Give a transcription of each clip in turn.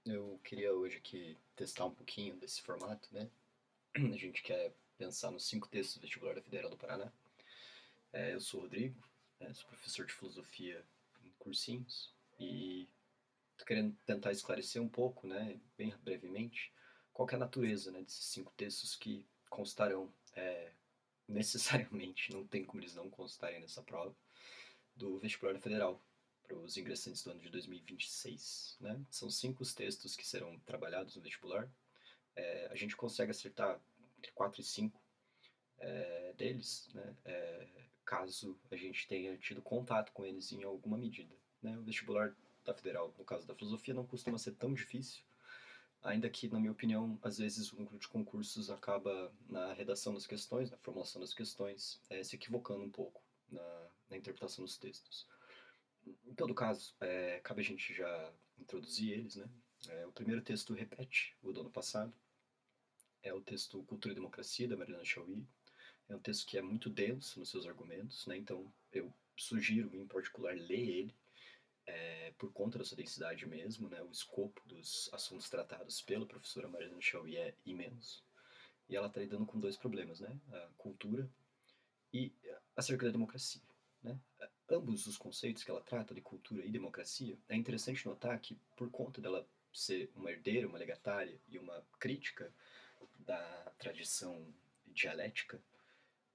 Eu queria hoje aqui testar um pouquinho desse formato, né? A gente quer pensar nos 5 textos do vestibular da Federal do Paraná. Eu sou o Rodrigo, sou professor de filosofia em cursinhos e tô querendo tentar esclarecer um pouco, né, bem brevemente, qual que é a natureza, né, desses 5 textos que constarão necessariamente, não tem como eles não constarem nessa prova, do vestibular da Federal para os ingressantes do ano de 2026, né? São 5 os textos que serão trabalhados no vestibular. A gente consegue acertar entre 4 e 5 deles, né, caso a gente tenha tido contato com eles em alguma medida. Né? O vestibular da Federal, no caso da filosofia, não costuma ser tão difícil, ainda que, na minha opinião, às vezes o núcleo de concursos acaba, na redação das questões, na formulação das questões, se equivocando um pouco na interpretação dos textos. Em todo caso, cabe a gente já introduzir eles. Né? O primeiro texto repete o do ano passado, é o texto Cultura e Democracia, da Mariana Chauí. É um texto que é muito denso nos seus argumentos, né? Então eu sugiro, em particular, ler ele por conta da sua densidade mesmo. Né? O escopo dos assuntos tratados pela professora Mariana Chauí é imenso. E ela está lidando com dois problemas, né? A cultura e acerca da democracia. Né? Ambos os conceitos que ela trata, de cultura e democracia, é interessante notar que, por conta dela ser uma herdeira, uma legatária e uma crítica da tradição dialética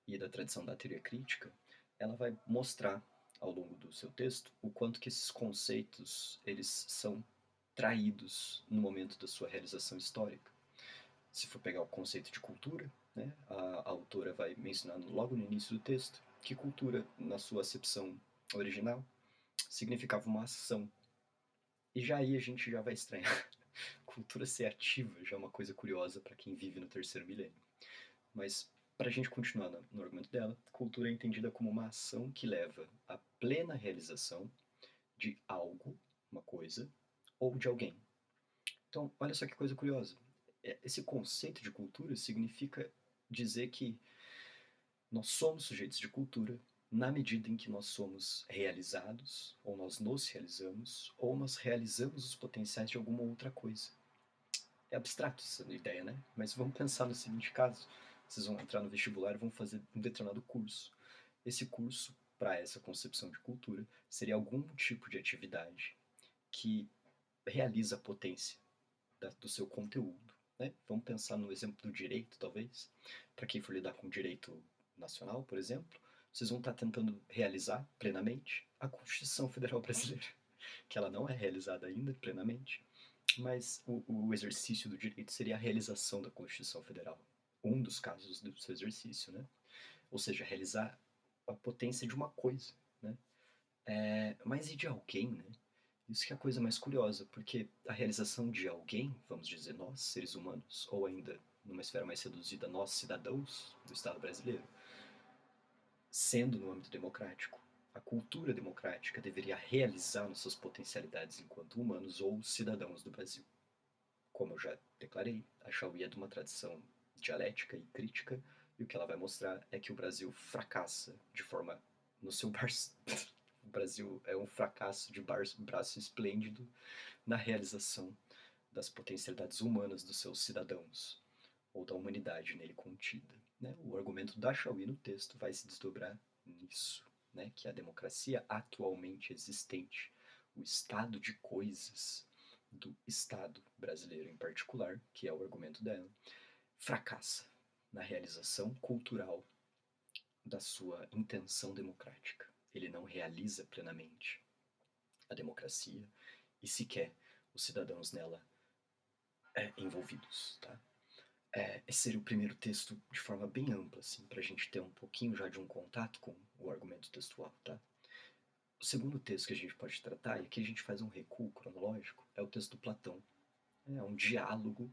e da tradição da teoria crítica, ela vai mostrar ao longo do seu texto o quanto que esses conceitos eles são traídos no momento da sua realização histórica. Se for pegar o conceito de cultura, né, a autora vai mencionar logo no início do texto que cultura, na sua acepção original, significava uma ação. E já aí a gente já vai estranhar. Cultura ser ativa já é uma coisa curiosa para quem vive no terceiro milênio. Mas, para a gente continuar no argumento dela, cultura é entendida como uma ação que leva à plena realização de algo, uma coisa, ou de alguém. Então, olha só que coisa curiosa. Esse conceito de cultura significa dizer que nós somos sujeitos de cultura na medida em que nós somos realizados, ou nós nos realizamos, ou nós realizamos os potenciais de alguma outra coisa. É abstrato essa ideia, né? Mas vamos pensar no seguinte caso. Vocês vão entrar no vestibular e vão fazer um determinado curso. Esse curso, para essa concepção de cultura, seria algum tipo de atividade que realiza a potência do seu conteúdo. Né? Vamos pensar no exemplo do direito, talvez. Para quem for lidar com direito nacional, por exemplo, vocês vão estar tentando realizar plenamente a Constituição Federal Brasileira, que ela não é realizada ainda plenamente, mas o exercício do direito seria a realização da Constituição Federal. Um dos casos do seu exercício, né? Ou seja, realizar a potência de uma coisa, né? Mas e de alguém, né? Isso que é a coisa mais curiosa, porque a realização de alguém, vamos dizer nós, seres humanos, ou ainda numa esfera mais reduzida, nós, cidadãos do Estado brasileiro, sendo no âmbito democrático, a cultura democrática deveria realizar nossas potencialidades enquanto humanos ou cidadãos do Brasil. Como eu já declarei, a Chauí é de uma tradição dialética e crítica, e o que ela vai mostrar é que o Brasil fracassa de forma no seu o Brasil é um fracasso de braço esplêndido na realização das potencialidades humanas dos seus cidadãos, ou da humanidade nele contida. Né? O argumento da Chauí no texto vai se desdobrar nisso, né? Que a democracia atualmente existente, o estado de coisas do Estado brasileiro em particular, que é o argumento dela, fracassa na realização cultural da sua intenção democrática. Ele não realiza plenamente a democracia e sequer os cidadãos nela envolvidos. Tá? Esse seria o primeiro texto de forma bem ampla, assim, para a gente ter um pouquinho já de um contato com o argumento textual. Tá? O segundo texto que a gente pode tratar, e aqui a gente faz um recuo cronológico, é o texto do Platão. É um diálogo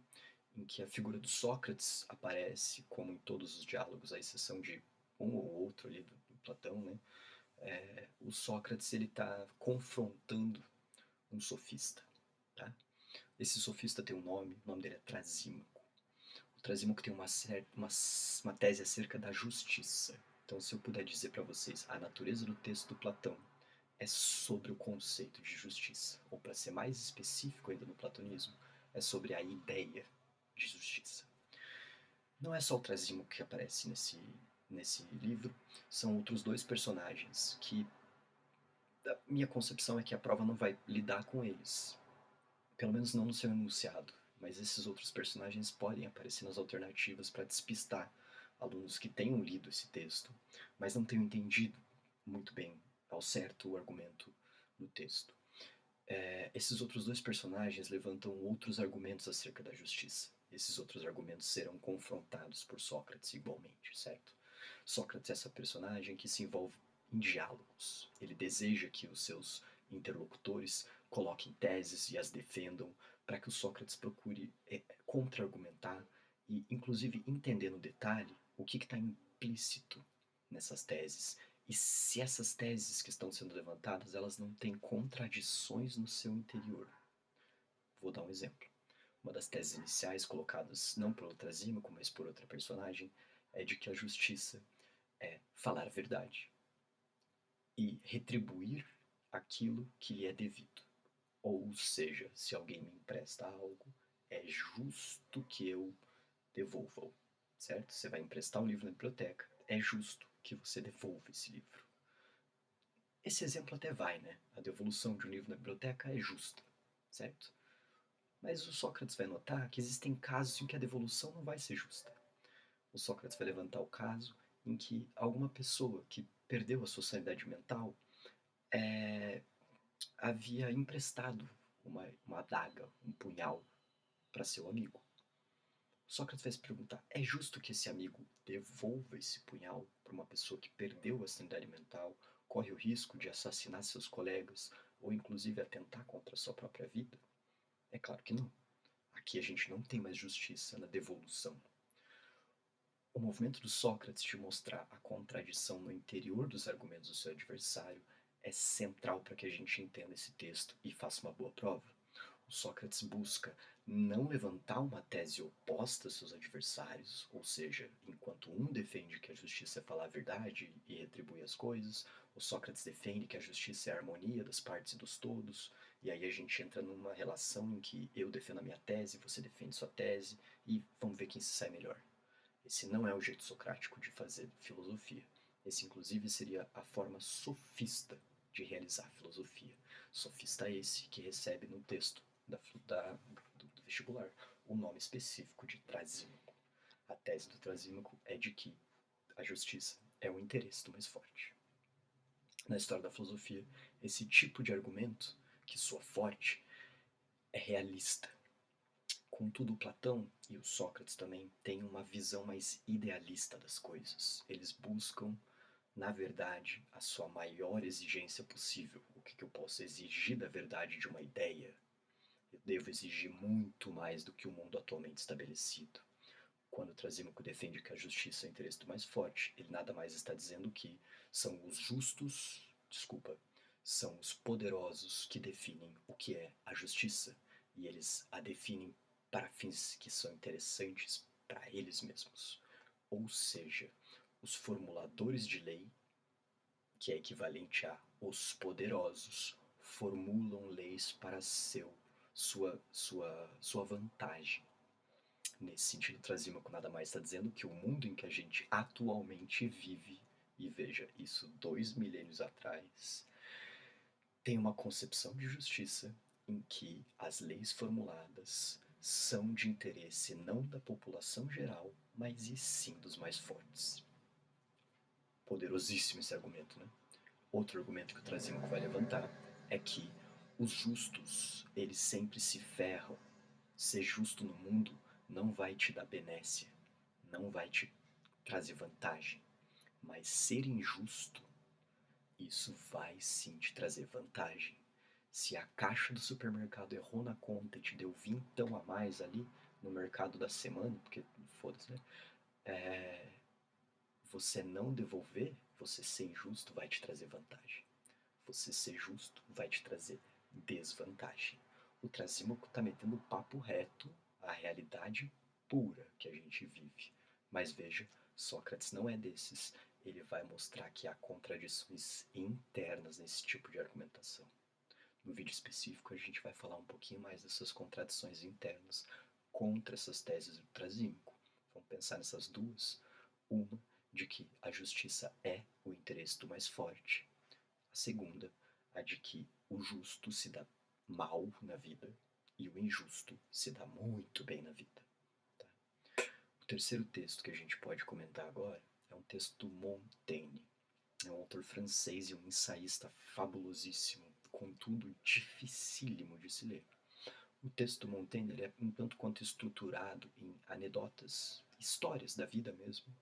em que a figura do Sócrates aparece, como em todos os diálogos, à exceção de um ou outro ali do Platão, né? O Sócrates ele está confrontando um sofista, tá? Esse sofista tem um nome, o nome dele é Trasímaco. O Trasímaco tem uma tese acerca da justiça. Então, se eu puder dizer para vocês a natureza do texto do Platão é sobre o conceito de justiça, ou para ser mais específico ainda no platonismo, é sobre a ideia de justiça. Não é só o Trasímaco que aparece nesse livro, são outros dois personagens que a minha concepção é que a prova não vai lidar com eles, pelo menos não no seu enunciado, mas esses outros personagens podem aparecer nas alternativas para despistar alunos que tenham lido esse texto, mas não tenham entendido muito bem ao certo o argumento no texto. Esses outros dois personagens levantam outros argumentos acerca da justiça. Esses outros argumentos serão confrontados por Sócrates igualmente, certo? Sócrates é essa personagem que se envolve em diálogos. Ele deseja que os seus interlocutores coloquem teses e as defendam para que o Sócrates procure contra-argumentar e, inclusive, entender no detalhe o que está implícito nessas teses e se essas teses que estão sendo levantadas, elas não têm contradições no seu interior. Vou dar um exemplo. Uma das teses iniciais colocadas não pelo Trasímaco, mas por outra personagem, é de que a justiça é falar a verdade e retribuir aquilo que lhe é devido. Ou seja, se alguém me empresta algo, é justo que eu devolva-o, certo? Você vai emprestar um livro na biblioteca, é justo que você devolva esse livro. Esse exemplo até vai, né? A devolução de um livro na biblioteca é justa, certo? Mas o Sócrates vai notar que existem casos em que a devolução não vai ser justa. O Sócrates vai levantar o caso em que alguma pessoa que perdeu a sua sanidade mental havia emprestado uma adaga, um punhal, para seu amigo. Sócrates vai se perguntar: é justo que esse amigo devolva esse punhal para uma pessoa que perdeu a sanidade mental, corre o risco de assassinar seus colegas ou inclusive atentar contra a sua própria vida? É claro que não. Aqui a gente não tem mais justiça na devolução. O movimento do Sócrates de mostrar a contradição no interior dos argumentos do seu adversário é central para que a gente entenda esse texto e faça uma boa prova. O Sócrates busca não levantar uma tese oposta aos seus adversários, ou seja, enquanto um defende que a justiça é falar a verdade e retribuir as coisas, o Sócrates defende que a justiça é a harmonia das partes e dos todos, e aí a gente entra numa relação em que eu defendo a minha tese, você defende sua tese, e vamos ver quem se sai melhor. Esse não é o jeito socrático de fazer filosofia. Esse, inclusive, seria a forma sofista de realizar filosofia. Sofista é esse que recebe no texto do vestibular o nome específico de Trasímaco. A tese do Trasímaco é de que a justiça é o interesse do mais forte. Na história da filosofia, esse tipo de argumento, que soa forte, é realista. Contudo, o Platão e o Sócrates também têm uma visão mais idealista das coisas. Eles buscam, na verdade, a sua maior exigência possível. O que eu posso exigir da verdade de uma ideia? Eu devo exigir muito mais do que o mundo atualmente estabelecido. Quando Trasímaco defende que a justiça é o interesse do mais forte, ele nada mais está dizendo que são os justos, são os poderosos que definem o que é a justiça, e eles a definem para fins que são interessantes para eles mesmos. Ou seja, os formuladores de lei, que é equivalente a os poderosos, formulam leis para sua vantagem. Nesse sentido, Trasímaco nada mais está dizendo que o mundo em que a gente atualmente vive, e veja, isso 2 milênios atrás, tem uma concepção de justiça em que as leis formuladas são de interesse não da população geral, mas e sim dos mais fortes. Poderosíssimo esse argumento, né? Outro argumento que o Trasímaco vai levantar é que os justos, eles sempre se ferram. Ser justo no mundo não vai te dar benécia, não vai te trazer vantagem, mas ser injusto, isso vai sim te trazer vantagem. Se a caixa do supermercado errou na conta e te deu vintão a mais ali no mercado da semana, porque foda-se, né? Você não devolver, você ser injusto vai te trazer vantagem. Você ser justo vai te trazer desvantagem. O Trasímaco está metendo papo reto à realidade pura que a gente vive. Mas veja, Sócrates não é desses. ele vai mostrar que há contradições internas nesse tipo de argumentação. No vídeo específico, a gente vai falar um pouquinho mais dessas contradições internas contra essas teses do ultrasímico. Vamos pensar nessas duas. Uma, de que a justiça é o interesse do mais forte. A segunda, a de que o justo se dá mal na vida e o injusto se dá muito bem na vida. Tá? O terceiro texto que a gente pode comentar agora é um texto do Montaigne. É um autor francês e um ensaísta fabulosíssimo, contudo dificílimo de se ler. O texto do Montaigne ele é um tanto quanto estruturado em anedotas, histórias da vida mesmo,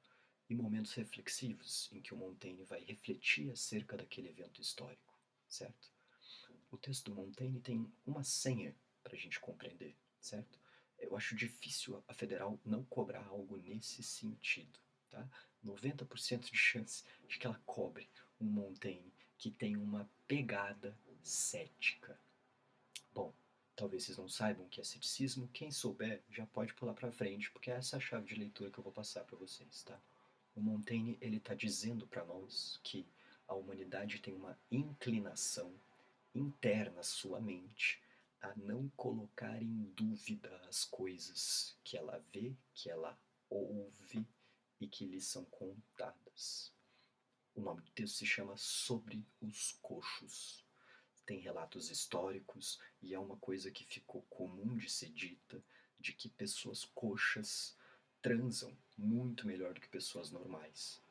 e momentos reflexivos em que o Montaigne vai refletir acerca daquele evento histórico, certo? O texto do Montaigne tem uma senha para a gente compreender, certo? Eu acho difícil a Federal não cobrar algo nesse sentido, tá? 90% de chance de que ela cobre um Montaigne que tem uma pegada cética. Bom, talvez vocês não saibam o que é ceticismo. Quem souber já pode pular para frente, porque essa é a chave de leitura que eu vou passar para vocês, tá? O Montaigne ele está dizendo para nós que a humanidade tem uma inclinação interna à sua mente a não colocar em dúvida as coisas que ela vê, que ela ouve e que lhe são contadas. O nome do texto se chama Sobre os Coxos. Tem relatos históricos e é uma coisa que ficou comum de ser dita, de que pessoas coxas transam muito melhor do que pessoas normais.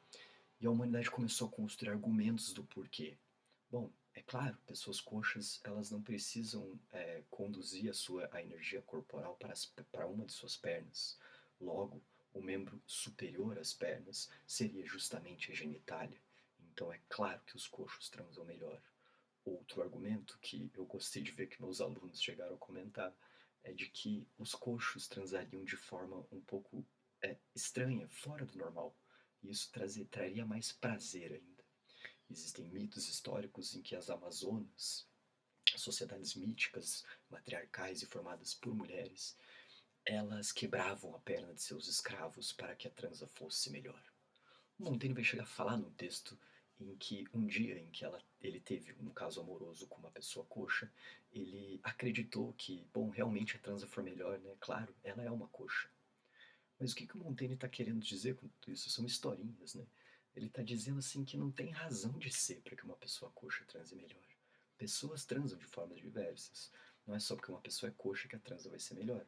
E a humanidade começou a construir argumentos do porquê. Bom, é claro, pessoas coxas elas não precisam conduzir a energia corporal para uma de suas pernas. Logo, o membro superior às pernas seria justamente a genitália. Então é claro que os coxos transam melhor. Outro argumento que eu gostei de ver que meus alunos chegaram a comentar é de que os coxos transariam de forma um pouco estranha, fora do normal. E isso traria mais prazer ainda. Existem mitos históricos em que as Amazonas, sociedades míticas, matriarcais e formadas por mulheres, elas quebravam a perna de seus escravos para que a transa fosse melhor. Montaigne vai chegar a falar num texto em que um dia em que ele teve um caso amoroso com uma pessoa coxa, ele acreditou que, bom, realmente a transa for melhor, né? Claro, ela é uma coxa. Mas o que o Montaigne está querendo dizer com tudo isso? São historinhas, né? Ele está dizendo assim que não tem razão de ser para que uma pessoa coxa transe melhor. Pessoas transam de formas diversas. Não é só porque uma pessoa é coxa que a transa vai ser melhor.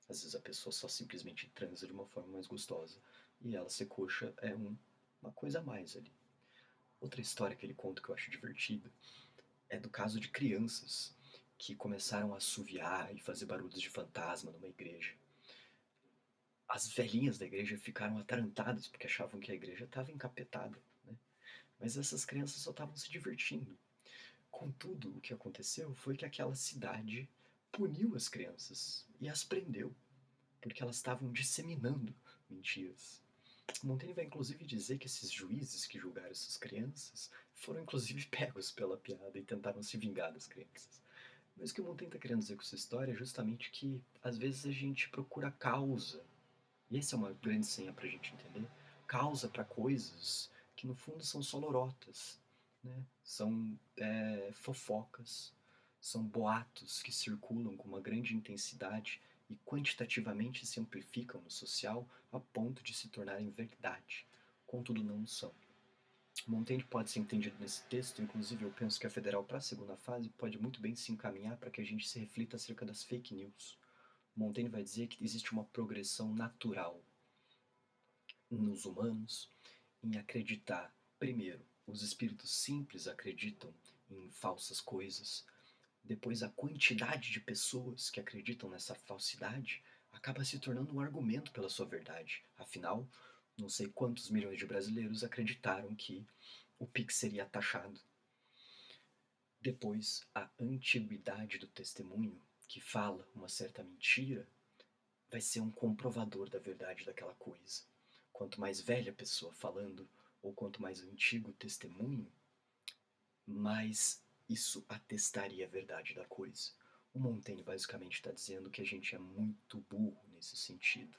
Às vezes a pessoa só simplesmente transa de uma forma mais gostosa. E ela ser coxa é uma coisa a mais ali. Outra história que ele conta que eu acho divertida é do caso de crianças que começaram a assoviar e fazer barulhos de fantasma numa igreja. As velhinhas da igreja ficaram atarantadas porque achavam que a igreja estava encapetada, né? Mas essas crianças só estavam se divertindo. Contudo, o que aconteceu foi que aquela cidade puniu as crianças e as prendeu, porque elas estavam disseminando mentiras. Montaigne vai inclusive dizer que esses juízes que julgaram essas crianças foram inclusive pegos pela piada e tentaram se vingar das crianças. Mas o que o Montaigne está querendo dizer com essa história é justamente que às vezes a gente procura causa. E essa é uma grande senha para a gente entender. Causa para coisas que no fundo são só lorotas, né? São fofocas, são boatos que circulam com uma grande intensidade e quantitativamente se amplificam no social a ponto de se tornarem verdade, contudo não são. Montaigne pode ser entendido nesse texto, inclusive eu penso que a Federal para a segunda fase pode muito bem se encaminhar para que a gente se reflita acerca das fake news. Montaigne vai dizer que existe uma progressão natural nos humanos em acreditar, primeiro, os espíritos simples acreditam em falsas coisas, depois a quantidade de pessoas que acreditam nessa falsidade acaba se tornando um argumento pela sua verdade. Afinal, não sei quantos milhões de brasileiros acreditaram que o Pix seria taxado. Depois, a antiguidade do testemunho, que fala uma certa mentira, vai ser um comprovador da verdade daquela coisa. Quanto mais velha a pessoa falando, ou quanto mais antigo o testemunho, mais isso atestaria a verdade da coisa. O Montaigne basicamente está dizendo que a gente é muito burro nesse sentido.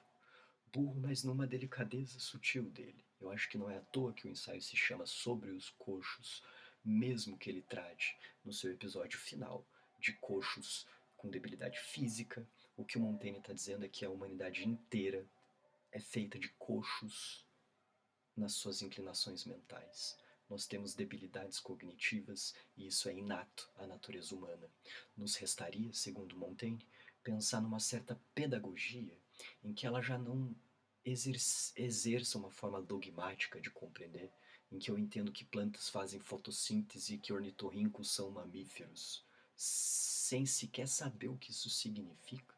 Burro, mas numa delicadeza sutil dele. Eu acho que não é à toa que o ensaio se chama Sobre os Coxos, mesmo que ele trate, no seu episódio final, de coxos com debilidade física. O que o Montaigne está dizendo é que a humanidade inteira é feita de coxos nas suas inclinações mentais. Nós temos debilidades cognitivas e isso é inato à natureza humana. Nos restaria, segundo Montaigne, pensar numa certa pedagogia em que ela já não exerça uma forma dogmática de compreender, em que eu entendo que plantas fazem fotossíntese e que ornitorrincos são mamíferos, sem sequer saber o que isso significa.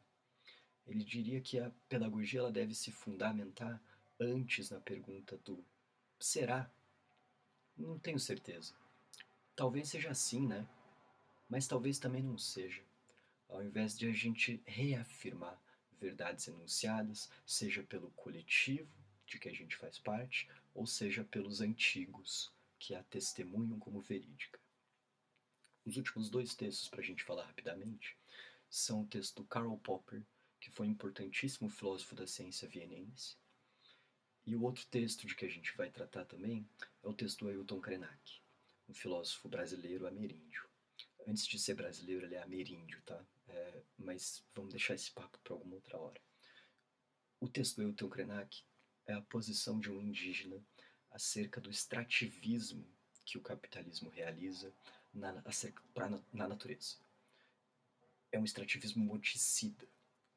Ele diria que a pedagogia ela deve se fundamentar antes na pergunta do será? Não tenho certeza. Talvez seja assim, né? Mas talvez também não seja. Ao invés de a gente reafirmar verdades enunciadas, seja pelo coletivo de que a gente faz parte, ou seja pelos antigos que a testemunham como verídica. Os últimos dois textos para a gente falar rapidamente são o texto do Karl Popper, que foi um importantíssimo filósofo da ciência vienense, e o outro texto de que a gente vai tratar também é o texto do Ailton Krenak, um filósofo brasileiro ameríndio. Antes de ser brasileiro, ele é ameríndio, tá? Mas vamos deixar esse papo para alguma outra hora. O texto do Ailton Krenak é a posição de um indígena acerca do extrativismo que o capitalismo realiza na natureza. É um extrativismo moticida.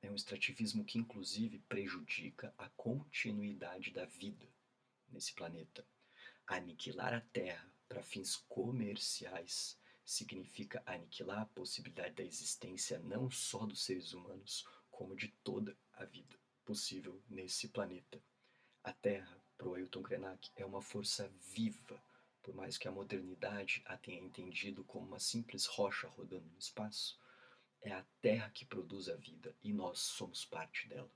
É um extrativismo que, inclusive, prejudica a continuidade da vida nesse planeta. Aniquilar a Terra para fins comerciais significa aniquilar a possibilidade da existência não só dos seres humanos, como de toda a vida possível nesse planeta. A Terra, para o Ailton Krenak, é uma força viva, por mais que a modernidade a tenha entendido como uma simples rocha rodando no espaço. É a Terra que produz a vida e nós somos parte dela.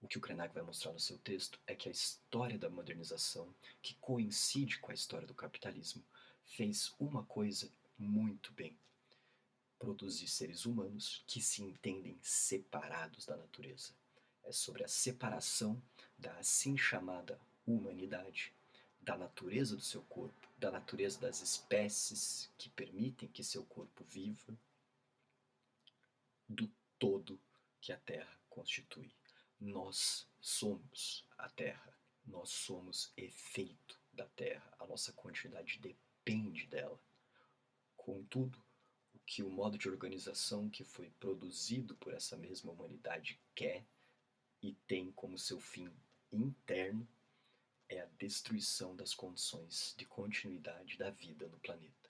O que o Krenak vai mostrar no seu texto é que a história da modernização, que coincide com a história do capitalismo, fez uma coisa muito bem: produzir seres humanos que se entendem separados da natureza. É sobre a separação da assim chamada humanidade, da natureza do seu corpo, da natureza das espécies que permitem que seu corpo viva, do todo que a Terra constitui. Nós somos a Terra, nós somos efeito da Terra, a nossa continuidade depende dela. Contudo, o que o modo de organização que foi produzido por essa mesma humanidade quer e tem como seu fim interno é a destruição das condições de continuidade da vida no planeta.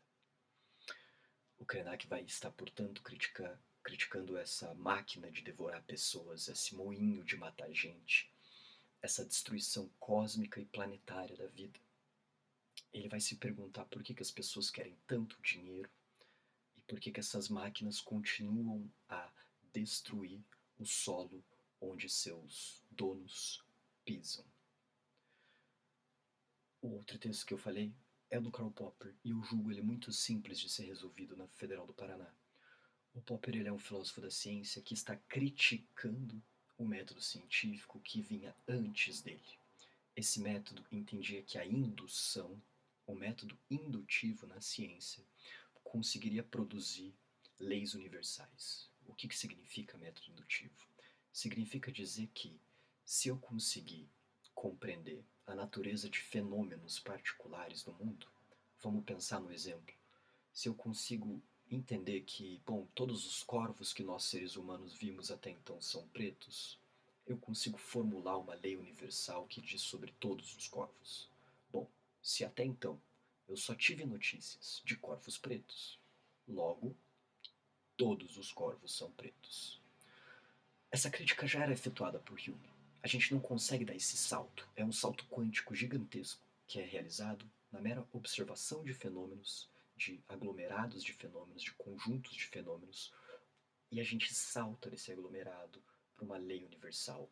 O Krenak vai estar, portanto, criticando essa máquina de devorar pessoas, esse moinho de matar gente, essa destruição cósmica e planetária da vida. Ele vai se perguntar por que as pessoas querem tanto dinheiro e por que essas máquinas continuam a destruir o solo onde seus donos pisam. O outro texto que eu falei é do Karl Popper e eu julgo ele muito simples de ser resolvido na Federal do Paraná. O Popper ele é um filósofo da ciência que está criticando o método científico que vinha antes dele. Esse método entendia que a indução, o método indutivo na ciência, conseguiria produzir leis universais. O que significa método indutivo? Significa dizer que, se eu conseguir compreender a natureza de fenômenos particulares do mundo, vamos pensar no exemplo. Se eu consigo entender que, bom, todos os corvos que nós seres humanos vimos até então são pretos, eu consigo formular uma lei universal que diz sobre todos os corvos. Bom, se até então eu só tive notícias de corvos pretos, logo, todos os corvos são pretos. Essa crítica já era efetuada por Hume. A gente não consegue dar esse salto. É um salto quântico gigantesco que é realizado na mera observação de fenômenos, de aglomerados de fenômenos, de conjuntos de fenômenos, e a gente salta desse aglomerado para uma lei universal.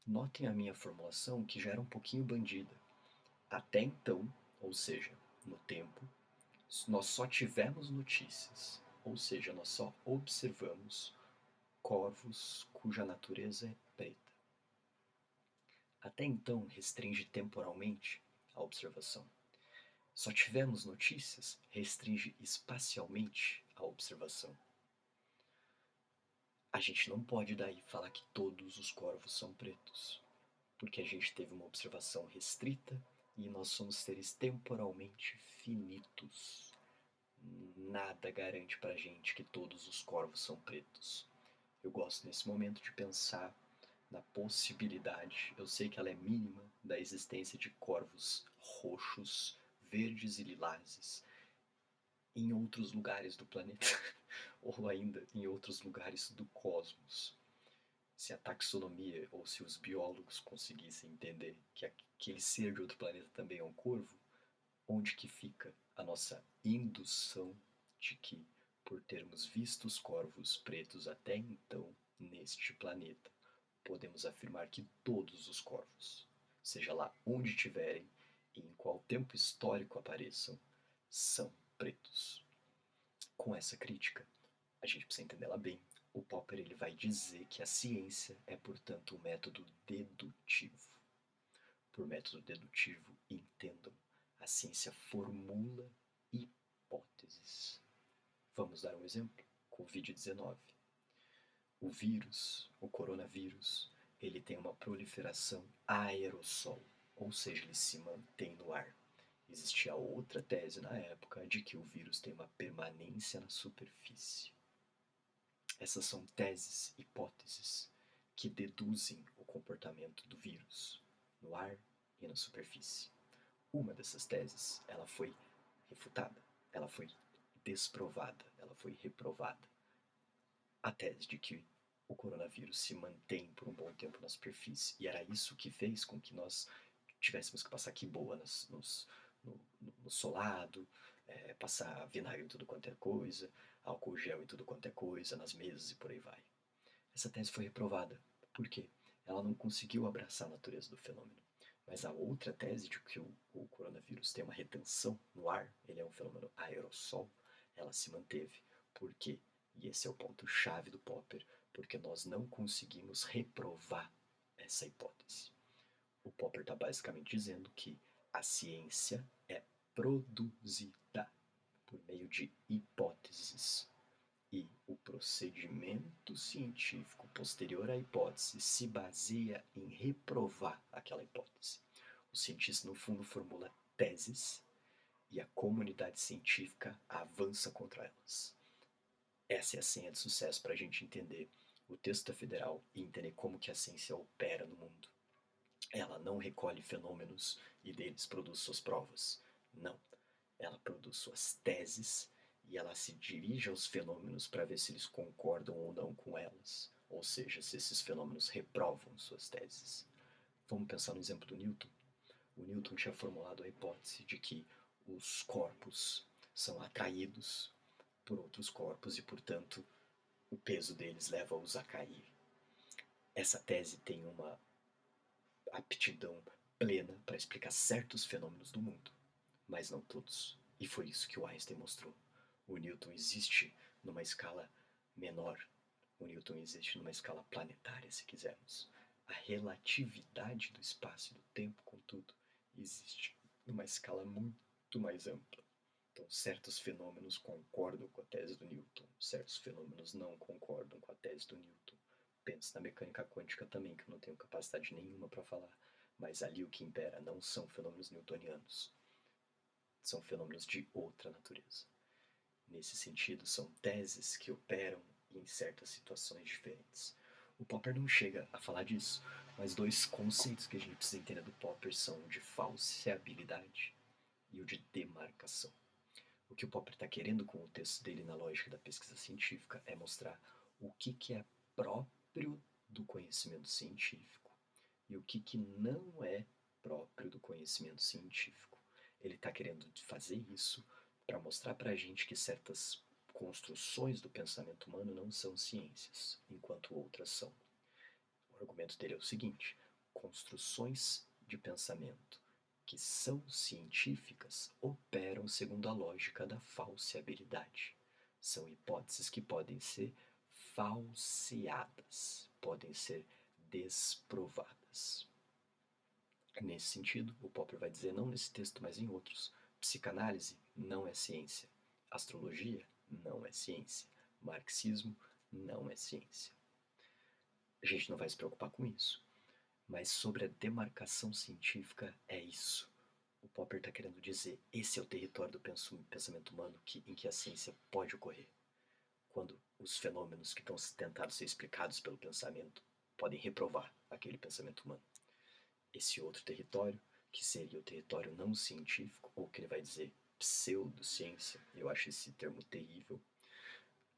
Notem a minha formulação que já era um pouquinho bandida. Até então, ou seja, no tempo, nós só tivemos notícias, ou seja, nós só observamos corvos cuja natureza é preta. Até então restringe temporalmente a observação. Só tivemos notícias restringe espacialmente a observação. A gente não pode daí falar que todos os corvos são pretos, porque a gente teve uma observação restrita e nós somos seres temporalmente finitos. Nada garante pra gente que todos os corvos são pretos. Eu gosto nesse momento de pensar na possibilidade, eu sei que ela é mínima, da existência de corvos roxos, verdes e lilazes em outros lugares do planeta, ou ainda em outros lugares do cosmos. Se a taxonomia ou se os biólogos conseguissem entender que aquele ser de outro planeta também é um corvo, onde que fica a nossa indução de que, por termos visto os corvos pretos até então neste planeta, podemos afirmar que todos os corvos, seja lá onde estiverem e em qual tempo histórico apareçam, são pretos. Com essa crítica, a gente precisa entender ela bem. O Popper ele vai dizer que a ciência é, portanto, um método dedutivo. Por método dedutivo, entendam, a ciência formula hipóteses. Vamos dar um exemplo? Covid-19. O vírus, o coronavírus, ele tem uma proliferação aerossol, ou seja, ele se mantém no ar. Existia outra tese na época de que o vírus tem uma permanência na superfície. Essas são teses, hipóteses, que deduzem o comportamento do vírus no ar e na superfície. Uma dessas teses, ela foi refutada, ela foi desprovada, ela foi reprovada. A tese de que o coronavírus se mantém por um bom tempo na superfície, e era isso que fez com que nós tivéssemos que passar quiboa no solado, passar vinagre em tudo quanto é coisa, álcool gel em tudo quanto é coisa, nas mesas e por aí vai. Essa tese foi reprovada. Por quê? Ela não conseguiu abraçar a natureza do fenômeno. Mas a outra tese de que o coronavírus tem uma retenção no ar, ele é um fenômeno aerossol, ela se manteve. Por quê? E esse é o ponto-chave do Popper, porque nós não conseguimos reprovar essa hipótese. O Popper está basicamente dizendo que a ciência é produzida por meio de hipóteses. E o procedimento científico posterior à hipótese se baseia em reprovar aquela hipótese. O cientista, no fundo, formula teses e a comunidade científica avança contra elas. Essa é a senha de sucesso para a gente entender o texto da Federal e entender como que a ciência opera no mundo. Ela não recolhe fenômenos e deles produz suas provas. Não. Ela produz suas teses e ela se dirige aos fenômenos para ver se eles concordam ou não com elas. Ou seja, se esses fenômenos reprovam suas teses. Vamos pensar no exemplo do Newton. O Newton tinha formulado a hipótese de que os corpos são atraídos por outros corpos e, portanto, o peso deles leva-os a cair. Essa tese tem uma aptidão plena para explicar certos fenômenos do mundo, mas não todos. E foi isso que o Einstein mostrou. O Newton existe numa escala menor. O Newton existe numa escala planetária, se quisermos. A relatividade do espaço e do tempo, contudo, existe numa escala muito mais ampla. Então, certos fenômenos concordam com a tese do Newton, certos fenômenos não concordam com a tese do Newton. Pense na mecânica quântica também, que eu não tenho capacidade nenhuma para falar, mas ali o que impera não são fenômenos newtonianos, são fenômenos de outra natureza. Nesse sentido, são teses que operam em certas situações diferentes. O Popper não chega a falar disso, mas dois conceitos que a gente precisa entender do Popper são o de falseabilidade e o de demarcação. O que o Popper está querendo com o texto dele na lógica da pesquisa científica é mostrar o que é próprio do conhecimento científico e o que não é próprio do conhecimento científico. Ele está querendo fazer isso para mostrar para a gente que certas construções do pensamento humano não são ciências, enquanto outras são. O argumento dele é o seguinte: construções de pensamento que são científicas operam segundo a lógica da falseabilidade. São hipóteses que podem ser falseadas, podem ser desprovadas. Nesse sentido, o Popper vai dizer, não nesse texto, mas em outros, psicanálise não é ciência, astrologia não é ciência, marxismo não é ciência. A gente não vai se preocupar com isso. Mas sobre a demarcação científica é isso. O Popper está querendo dizer, esse é o território do pensamento humano em que a ciência pode ocorrer. Quando os fenômenos que estão tentados ser explicados pelo pensamento podem reprovar aquele pensamento humano. Esse outro território, que seria o território não científico, ou que ele vai dizer pseudociência, eu acho esse termo terrível,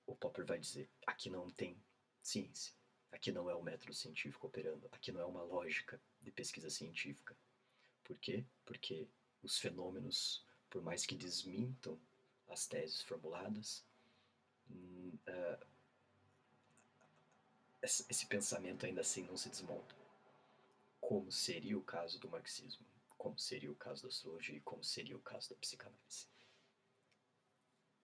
o Popper vai dizer, aqui não tem ciência, aqui não é o método científico operando, aqui não é uma lógica de pesquisa científica. Por quê? Porque os fenômenos, por mais que desmintam as teses formuladas, esse pensamento ainda assim não se desmonta. Como seria o caso do marxismo, como seria o caso da astrologia e como seria o caso da psicanálise.